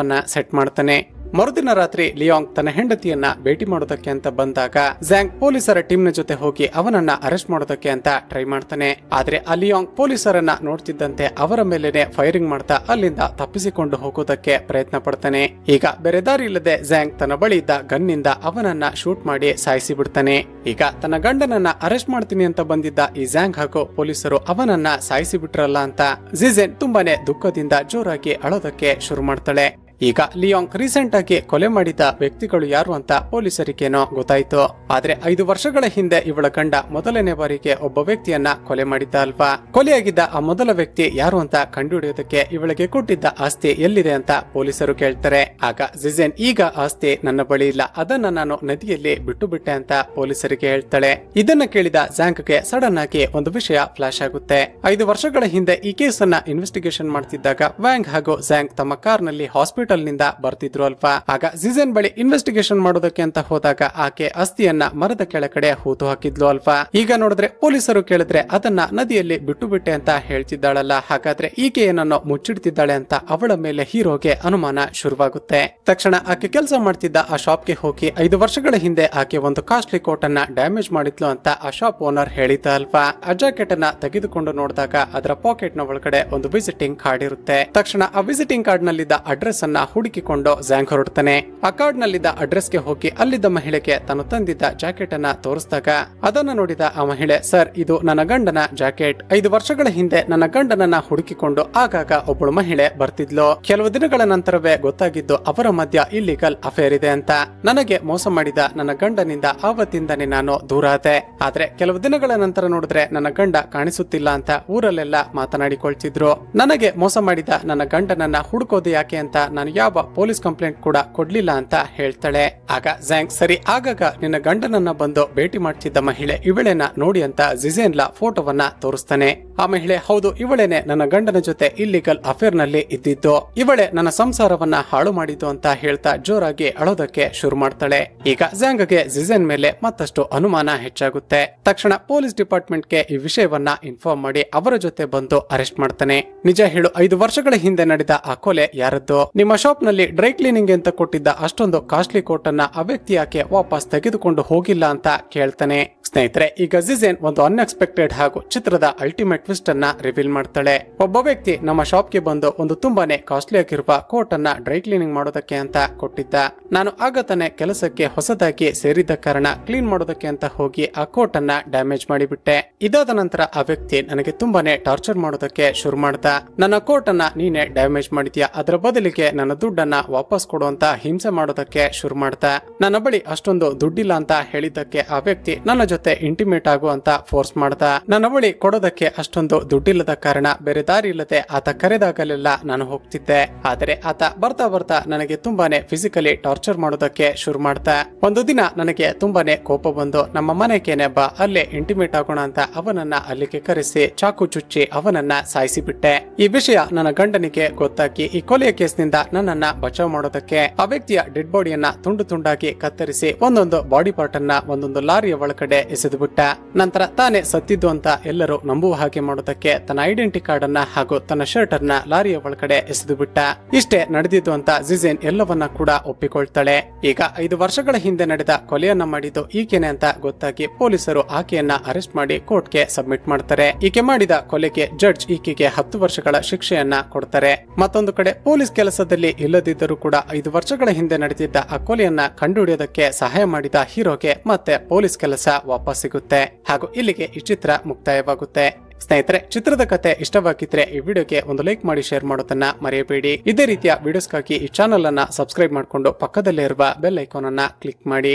ಅನ್ನ ಸೆಟ್ ಮಾಡ್ತಾನೆ. ಮರುದಿನ ರಾತ್ರಿ ಲಿಯಾಂಗ್ ತನ್ನ ಹೆಂಡತಿಯನ್ನ ಭೇಟಿ ಮಾಡೋದಕ್ಕೆ ಅಂತ ಬಂದಾಗ ಝ್ಯಾಂಗ್ ಪೊಲೀಸರ ಟೀಮ್ ನ ಜೊತೆ ಹೋಗಿ ಅವನನ್ನ ಅರೆಸ್ಟ್ ಮಾಡೋದಕ್ಕೆ ಅಂತ ಟ್ರೈ ಮಾಡ್ತಾನೆ. ಆದ್ರೆ ಆ ಲಿಯಾಂಗ್ ಪೊಲೀಸರನ್ನ ನೋಡ್ತಿದ್ದಂತೆ ಅವರ ಮೇಲೆನೆ ಫೈರಿಂಗ್ ಮಾಡ್ತಾ ಅಲ್ಲಿಂದ ತಪ್ಪಿಸಿಕೊಂಡು ಹೋಗೋದಕ್ಕೆ ಪ್ರಯತ್ನ ಪಡ್ತಾನೆ. ಈಗ ಬೇರೆ ದಾರಿ ಇಲ್ಲದೆ ಝ್ಯಾಂಗ್ ತನ್ನ ಬಳಿ ಇದ್ದ ಗನ್ ನಿಂದ ಅವನನ್ನ ಶೂಟ್ ಮಾಡಿ ಸಾಯಿಸಿ ಬಿಡ್ತಾನೆ. ಈಗ ತನ್ನ ಗಂಡನನ್ನ ಅರೆಸ್ಟ್ ಮಾಡ್ತೀನಿ ಅಂತ ಬಂದಿದ್ದ ಈ ಝ್ಯಾಂಗ್ ಹಾಗೂ ಪೊಲೀಸರು ಅವನನ್ನ ಸಾಯಿಸಿ ಬಿಟ್ರಲ್ಲ ಅಂತ ಜಿಜೆನ್ ತುಂಬಾನೇ ದುಃಖದಿಂದ ಜೋರಾಗಿ ಅಳೋದಕ್ಕೆ ಶುರು ಮಾಡ್ತಾಳೆ. ಈಗ ಲಿಯಾಂಗ್ ರೀಸೆಂಟ್ ಆಗಿ ಕೊಲೆ ಮಾಡಿದ ವ್ಯಕ್ತಿಗಳು ಯಾರು ಅಂತ ಪೊಲೀಸರಿಗೇನೋ ಗೊತ್ತಾಯ್ತು. ಆದ್ರೆ 5 ವರ್ಷಗಳ ಹಿಂದೆ ಇವಳ ಗಂಡ ಮೊದಲನೇ ಬಾರಿಗೆ ಒಬ್ಬ ವ್ಯಕ್ತಿಯನ್ನ ಕೊಲೆ ಮಾಡಿದ್ದ ಅಲ್ವಾ. ಕೊಲೆಯಾಗಿದ್ದ ಆ ಮೊದಲ ವ್ಯಕ್ತಿ ಯಾರು ಅಂತ ಕಂಡುಹಿಡಿಯೋದಕ್ಕೆ ಇವಳಿಗೆ ಕೊಟ್ಟಿದ್ದ ಆಸ್ತಿ ಎಲ್ಲಿದೆ ಅಂತ ಪೊಲೀಸರು ಕೇಳ್ತಾರೆ. ಆಗ ಜಿಜೆನ್ ಈಗ ಆಸ್ತಿ ನನ್ನ ಬಳಿ ಇಲ್ಲ, ಅದನ್ನ ನಾನು ನದಿಯಲ್ಲಿ ಬಿಟ್ಟು ಬಿಟ್ಟೆ ಅಂತ ಪೊಲೀಸರಿಗೆ ಹೇಳ್ತಾಳೆ. ಇದನ್ನ ಕೇಳಿದ ಝ್ಯಾಂಗ್ಗೆ ಸಡನ್ ಆಗಿ ಒಂದು ವಿಷಯ ಫ್ಲಾಶ್ ಆಗುತ್ತೆ. 5 ವರ್ಷಗಳ ಹಿಂದೆ ಈ ಕೇಸ್ ಅನ್ನ ಇನ್ವೆಸ್ಟಿಗೇಷನ್ ಮಾಡ್ತಿದ್ದಾಗ ವ್ಯಾಂಗ್ ಹಾಗೂ ಝ್ಯಾಂಗ್ ತಮ್ಮ ಕಾರ್ ನಲ್ಲಿ ಹಾಸ್ಪಿಟಲ್ ನಿಂದ ಬರ್ತಿದ್ರು ಅಲ್ವಾ. ಆಗ ಜಿಜೆನ್ ಬಳಿ ಇನ್ವೆಸ್ಟಿಗೇಷನ್ ಮಾಡೋದಕ್ಕೆ ಅಂತ ಹೋದಾಗ ಆಕೆ ಅಸ್ಥಿಯನ್ನ ಮರದ ಕೆಳಗಡೆ ಹೂತು ಹಾಕಿದ್ಲು ಅಲ್ವಾ. ಈಗ ನೋಡಿದ್ರೆ ಪೊಲೀಸರು ಕೇಳಿದ್ರೆ ಅದನ್ನ ನದಿಯಲ್ಲಿ ಬಿಟ್ಟು ಬಿಟ್ಟೆ ಅಂತ ಹೇಳ್ತಿದ್ದಾಳಲ್ಲ, ಹಾಗಾದ್ರೆ ಈಕೆ ಏನನ್ನೋ ಮುಚ್ಚಿಡ್ತಿದ್ದಾಳೆ ಅಂತ ಅವಳ ಮೇಲೆ ಹೀರೋಗೆ ಅನುಮಾನ ಶುರುವಾಗುತ್ತೆ. ತಕ್ಷಣ ಆಕೆ ಕೆಲಸ ಮಾಡ್ತಿದ್ದ ಆ ಶಾಪ್ಗೆ ಹೋಗಿ 5 ವರ್ಷಗಳ ಹಿಂದೆ ಆಕೆ ಒಂದು ಕಾಸ್ಟ್ಲಿ ಕೋಟ್ ಅನ್ನ ಡ್ಯಾಮೇಜ್ ಮಾಡಿದ್ಲು ಅಂತ ಆ ಶಾಪ್ ಓನರ್ ಹೇಳಿದ್ದ ಅಲ್ವಾ. ಆ ಜಾಕೆಟ್ ಅನ್ನ ತೆಗೆದುಕೊಂಡು ನೋಡಿದಾಗ ಅದರ ಪಾಕೆಟ್ ನ ಒಳಗಡೆ ಒಂದು ವಿಸಿಟಿಂಗ್ ಕಾರ್ಡ್ ಇರುತ್ತೆ. ತಕ್ಷಣ ಆ ವಿಸಿಟಿಂಗ್ ಕಾರ್ಡ್ ನಲ್ಲಿದ್ದ ಅಡ್ರೆಸ್ ಅನ್ನ ಹುಡುಕಿಕೊಂಡು ಝ್ಯಾಂಗ್ ಹೊರಡ್ತಾನೆ. ಆ ಕಾರ್ಡ್ ನಲ್ಲಿದ್ದ ಅಡ್ರೆಸ್ ಗೆ ಹೋಗಿ ಅಲ್ಲಿದ್ದ ಮಹಿಳೆಗೆ ತಾನು ತಂದಿದ್ದ ಜಾಕೆಟ್ ಅನ್ನ ತೋರಿಸಿದಾಗ ಅದನ್ನ ನೋಡಿದ ಆ ಮಹಿಳೆ, ಸರ್ ಇದು ನನ್ನ ಗಂಡನ ಜಾಕೆಟ್. 5 ವರ್ಷಗಳ ಹಿಂದೆ ನನ್ನ ಗಂಡನನ್ನ ಹುಡುಕಿಕೊಂಡು ಆಗಾಗ ಒಬ್ಬಳು ಮಹಿಳೆ ಬರ್ತಿದ್ಲು. ಕೆಲವು ದಿನಗಳ ನಂತರವೇ ಗೊತ್ತಾಗಿದ್ದು ಅವರ ಮಧ್ಯ ಇಲ್ಲಿಗಲ್ ಅಫೇರ್ ಇದೆ ಅಂತ. ನನಗೆ ಮೋಸ ಮಾಡಿದ ನನ್ನ ಗಂಡನಿಂದ ಆವತ್ತಿಂದನೇ ನಾನು ದೂರ ಆದೆ. ಆದ್ರೆ ಕೆಲವು ದಿನಗಳ ನಂತರ ನೋಡಿದ್ರೆ ನನ್ನ ಗಂಡ ಕಾಣಿಸುತ್ತಿಲ್ಲ ಅಂತ ಊರಲ್ಲೆಲ್ಲ ಮಾತನಾಡಿಕೊಳ್ತಿದ್ರು. ನನಗೆ ಮೋಸ ಮಾಡಿದ ನನ್ನ ಗಂಡನನ್ನ ಹುಡುಕೋದು ಯಾಕೆ ಅಂತ ನಾನು ಯಾವ ಪೊಲೀಸ್ ಕಂಪ್ಲೇಂಟ್ ಕೂಡ ಕೊಡ್ಲಿಲ್ಲ ಅಂತ ಹೇಳ್ತಾಳೆ. ಆಗ ಝ್ಯಾಂಗ್, ಸರಿ ಆಗಾಗ ನಿನ್ನ ಗಂಡನನ್ನ ಬಂದು ಭೇಟಿ ಮಾಡ್ತಿದ್ದ ಮಹಿಳೆ ಇವಳೇನ ನೋಡಿ ಅಂತ ಜಿಜೆನ್ಲ ಫೋಟೋವನ್ನ ತೋರಿಸ್ತಾನೆ. ಆ ಮಹಿಳೆ, ಹೌದು ಇವಳೇನೆ ನನ್ನ ಗಂಡನ ಜೊತೆ ಇಲ್ಲಿಗಲ್ ಅಫೇರ್ ನಲ್ಲಿ ಇದ್ದಿದ್ದು, ಇವಳೇ ನನ್ನ ಸಂಸಾರವನ್ನ ಹಾಳು ಮಾಡಿದ್ದು ಅಂತ ಹೇಳ್ತಾ ಜೋರಾಗಿ ಅಳೋದಕ್ಕೆ ಶುರು ಮಾಡ್ತಾಳೆ. ಈಗ ಝ್ಯಾಂಗ್ಗೆ ಜಿಜೆನ್ ಮೇಲೆ ಮತ್ತಷ್ಟು ಅನುಮಾನ ಹೆಚ್ಚಾಗುತ್ತೆ. ತಕ್ಷಣ ಪೊಲೀಸ್ ಡಿಪಾರ್ಟ್ಮೆಂಟ್ ಗೆ ಈ ವಿಷಯವನ್ನ ಇನ್ಫಾರ್ಮ್ ಮಾಡಿ ಅವರ ಜೊತೆ ಬಂದು ಅರೆಸ್ಟ್ ಮಾಡ್ತಾನೆ. ನಿಜ ಹೇಳು, 5 ವರ್ಷಗಳ ಹಿಂದೆ ನಡೆದ ಆ ಕೊಲೆ ಯಾರದ್ದು? ನಿಮ್ಮ ಶಾಪ್ ನಲ್ಲಿ ಡ್ರೈ ಕ್ಲೀನಿಂಗ್ ಅಂತ ಕೊಟ್ಟಿದ್ದ ಅಷ್ಟೊಂದು ಕಾಸ್ಟ್ಲಿ ಕೋಟ್ ಅನ್ನ ಆ ವ್ಯಕ್ತಿ ಯಾಕೆ ವಾಪಸ್ ತೆಗೆದುಕೊಂಡು ಹೋಗಿಲ್ಲ ಅಂತ ಕೇಳ್ತಾನೆ. ಸ್ನೇಹಿತರೆ, ಈಗ ಜಿಜೆನ್ ಒಂದು ಅನ್ಎಕ್ಸ್ಪೆಕ್ಟೆಡ್ ಹಾಗೂ ಚಿತ್ರದ ಅಲ್ಟಿಮೇಟ್ ಟ್ವಿಸ್ಟ್ ಅನ್ನ ರಿವೀಲ್ ಮಾಡ್ತಾಳೆ. ಒಬ್ಬ ವ್ಯಕ್ತಿ ನಮ್ಮ ಶಾಪ್ಗೆ ಬಂದು ಒಂದು ತುಂಬಾನೇ ಕಾಸ್ಟ್ಲಿ ಆಗಿರುವ ಕೋಟ್ ಅನ್ನ ಡ್ರೈ ಕ್ಲೀನಿಂಗ್ ಮಾಡೋದಕ್ಕೆ ಅಂತ ಕೊಟ್ಟಿದ್ದ. ನಾನು ಆಗ ತಾನೇ ಕೆಲಸಕ್ಕೆ ಹೊಸದಾಗಿ ಸೇರಿದ್ದ ಕಾರಣ ಕ್ಲೀನ್ ಮಾಡೋದಕ್ಕೆ ಅಂತ ಹೋಗಿ ಆ ಕೋಟ್ ಅನ್ನ ಡ್ಯಾಮೇಜ್ ಮಾಡಿಬಿಟ್ಟೆ. ಇದಾದ ನಂತರ ಆ ವ್ಯಕ್ತಿ ನನಗೆ ತುಂಬಾನೇ ಟಾರ್ಚರ್ ಮಾಡೋದಕ್ಕೆ ಶುರು ಮಾಡ್ದ. ನನ್ನ ಕೋಟ್ ಅನ್ನ ನೀನೆ ಡ್ಯಾಮೇಜ್ ಮಾಡಿದ್ಯಾ, ಅದರ ಬದಲಿಗೆ ನನ್ನ ದುಡ್ಡನ್ನ ವಾಪಸ್ ಕೊಡುವಂತ ಹಿಂಸೆ ಮಾಡೋದಕ್ಕೆ ಶುರು ಮಾಡ್ದ. ನನ್ನ ಬಳಿ ಅಷ್ಟೊಂದು ದುಡ್ಡಿಲ್ಲ ಅಂತ ಹೇಳಿದ್ದಕ್ಕೆ ಆ ವ್ಯಕ್ತಿ ನನ್ನ ಜೊತೆ ಇಂಟಿಮೇಟ್ ಆಗುವಂತ ಫೋರ್ಸ್ ಮಾಡ್ದ. ನನ್ನ ಬಳಿ ಕೊಡೋದಕ್ಕೆ ಅಷ್ಟೊಂದು ದುಡ್ಡಿಲ್ಲದ ಕಾರಣ ಬೇರೆ ದಾರಿ ಇಲ್ಲದೆ ಆತ ಕರೆದಾಗಲೆಲ್ಲ ನಾನು ಹೋಗ್ತಿದ್ದೆ. ಆದರೆ ಆತ ಬರ್ತಾ ಬರ್ತಾ ನನಗೆ ತುಂಬಾನೇ ಫಿಸಿಕಲಿ ಟಾರ್ಚರ್ ಮಾಡೋದಕ್ಕೆ ಶುರು ಮಾಡ್ದ. ಒಂದು ದಿನ ನನಗೆ ತುಂಬಾನೇ ಕೋಪ ಬಂದು ನಮ್ಮ ಮನೆಗೇನೆ ಬಾ, ಅಲ್ಲೇ ಇಂಟಿಮೇಟ್ ಆಗೋಣ ಅಂತ ಅವನನ್ನ ಅಲ್ಲಿಗೆ ಕರೆಸಿ ಚಾಕು ಚುಚ್ಚಿ ಅವನನ್ನ ಸಾಯಿಸಿ ಬಿಟ್ಟೆ. ಈ ವಿಷಯ ನನ್ನ ಗಂಡನಿಗೆ ಗೊತ್ತಾಗಿ ಈ ಕೊಲೆಯ ಕೇಸ್ನಿಂದ ನನ್ನನ್ನ ಬಚಾವ್ ಮಾಡೋದಕ್ಕೆ ಆ ವ್ಯಕ್ತಿಯ ಡೆಡ್ ಬಾಡಿಯನ್ನ ತುಂಡು ತುಂಡಾಗಿ ಕತ್ತರಿಸಿ ಒಂದೊಂದು ಬಾಡಿ ಪಾರ್ಟ್ ಅನ್ನ ಒಂದೊಂದು ಲಾರಿಯ ಒಳಗಡೆ ಎಸೆದು ಬಿಟ್ಟ. ನಂತರ ತಾನೇ ಸತ್ತಿದ್ದು ಅಂತ ಎಲ್ಲರೂ ನಂಬುವ ಹಾಗೆ ಮಾಡೋದಕ್ಕೆ ತನ್ನ ಐಡೆಂಟಿ ಕಾರ್ಡ್ ಅನ್ನ ಹಾಗೂ ತನ್ನ ಶರ್ಟ್ ಅನ್ನ ಲಾರಿಯ ಒಳಗಡೆ ಎಸೆದು ಬಿಟ್ಟ. ಇಷ್ಟೇ ನಡೆದಿದ್ದು ಅಂತ ಜಿಜೆನ್ ಎಲ್ಲವನ್ನ ಕೂಡ ಒಪ್ಪಿಕೊಳ್ತಾಳೆ. ಈಗ 5 ವರ್ಷಗಳ ಹಿಂದೆ ನಡೆದ ಕೊಲೆಯನ್ನ ಮಾಡಿದ್ದು ಈಕೆನೆ ಅಂತ ಗೊತ್ತಾಗಿ ಪೊಲೀಸರು ಆಕೆಯನ್ನ ಅರೆಸ್ಟ್ ಮಾಡಿ ಕೋರ್ಟ್ಗೆ ಸಬ್ಮಿಟ್ ಮಾಡ್ತಾರೆ. ಈಕೆ ಮಾಡಿದ ಕೊಲೆಗೆ ಜಡ್ಜ್ ಈಕೆಗೆ 10 ವರ್ಷಗಳ ಶಿಕ್ಷೆಯನ್ನ ಕೊಡ್ತಾರೆ. ಮತ್ತೊಂದು ಕಡೆ ಪೊಲೀಸ್ ಕೆಲಸದಲ್ಲಿ ಇಲ್ಲದಿದ್ದರೂ ಕೂಡ 5 ವರ್ಷಗಳ ಹಿಂದೆ ನಡೆದಿದ್ದ ಆ ಕೊಲೆಯನ್ನ ಕಂಡುಹಿಡಿಯೋದಕ್ಕೆ ಸಹಾಯ ಮಾಡಿದ ಹೀರೋಗೆ ಮತ್ತೆ ಪೊಲೀಸ್ ಕೆಲಸ ವಾಪಸ್ ಸಿಗುತ್ತೆ. ಹಾಗೂ ಇಲ್ಲಿಗೆ ಈ ಚಿತ್ರ ಮುಕ್ತಾಯವಾಗುತ್ತೆ. ಸ್ನೇಹಿತರೆ, ಚಿತ್ರದ ಕತೆ ಇಷ್ಟವಾಗಿದ್ರೆ ಈ ವಿಡಿಯೋಗೆ ಒಂದು ಲೈಕ್ ಮಾಡಿ ಶೇರ್ ಮಾಡೋದನ್ನ ಮರೆಯಬೇಡಿ. ಇದೇ ರೀತಿಯ ವಿಡಿಯೋಸ್ಗಾಗಿ ಈ ಚಾನೆಲ್ ಅನ್ನ ಸಬ್ಸ್ಕ್ರೈಬ್ ಮಾಡಿಕೊಂಡು ಪಕ್ಕದಲ್ಲೇ ಇರುವ ಬೆಲ್ ಐಕಾನ್ ಅನ್ನ ಕ್ಲಿಕ್ ಮಾಡಿ.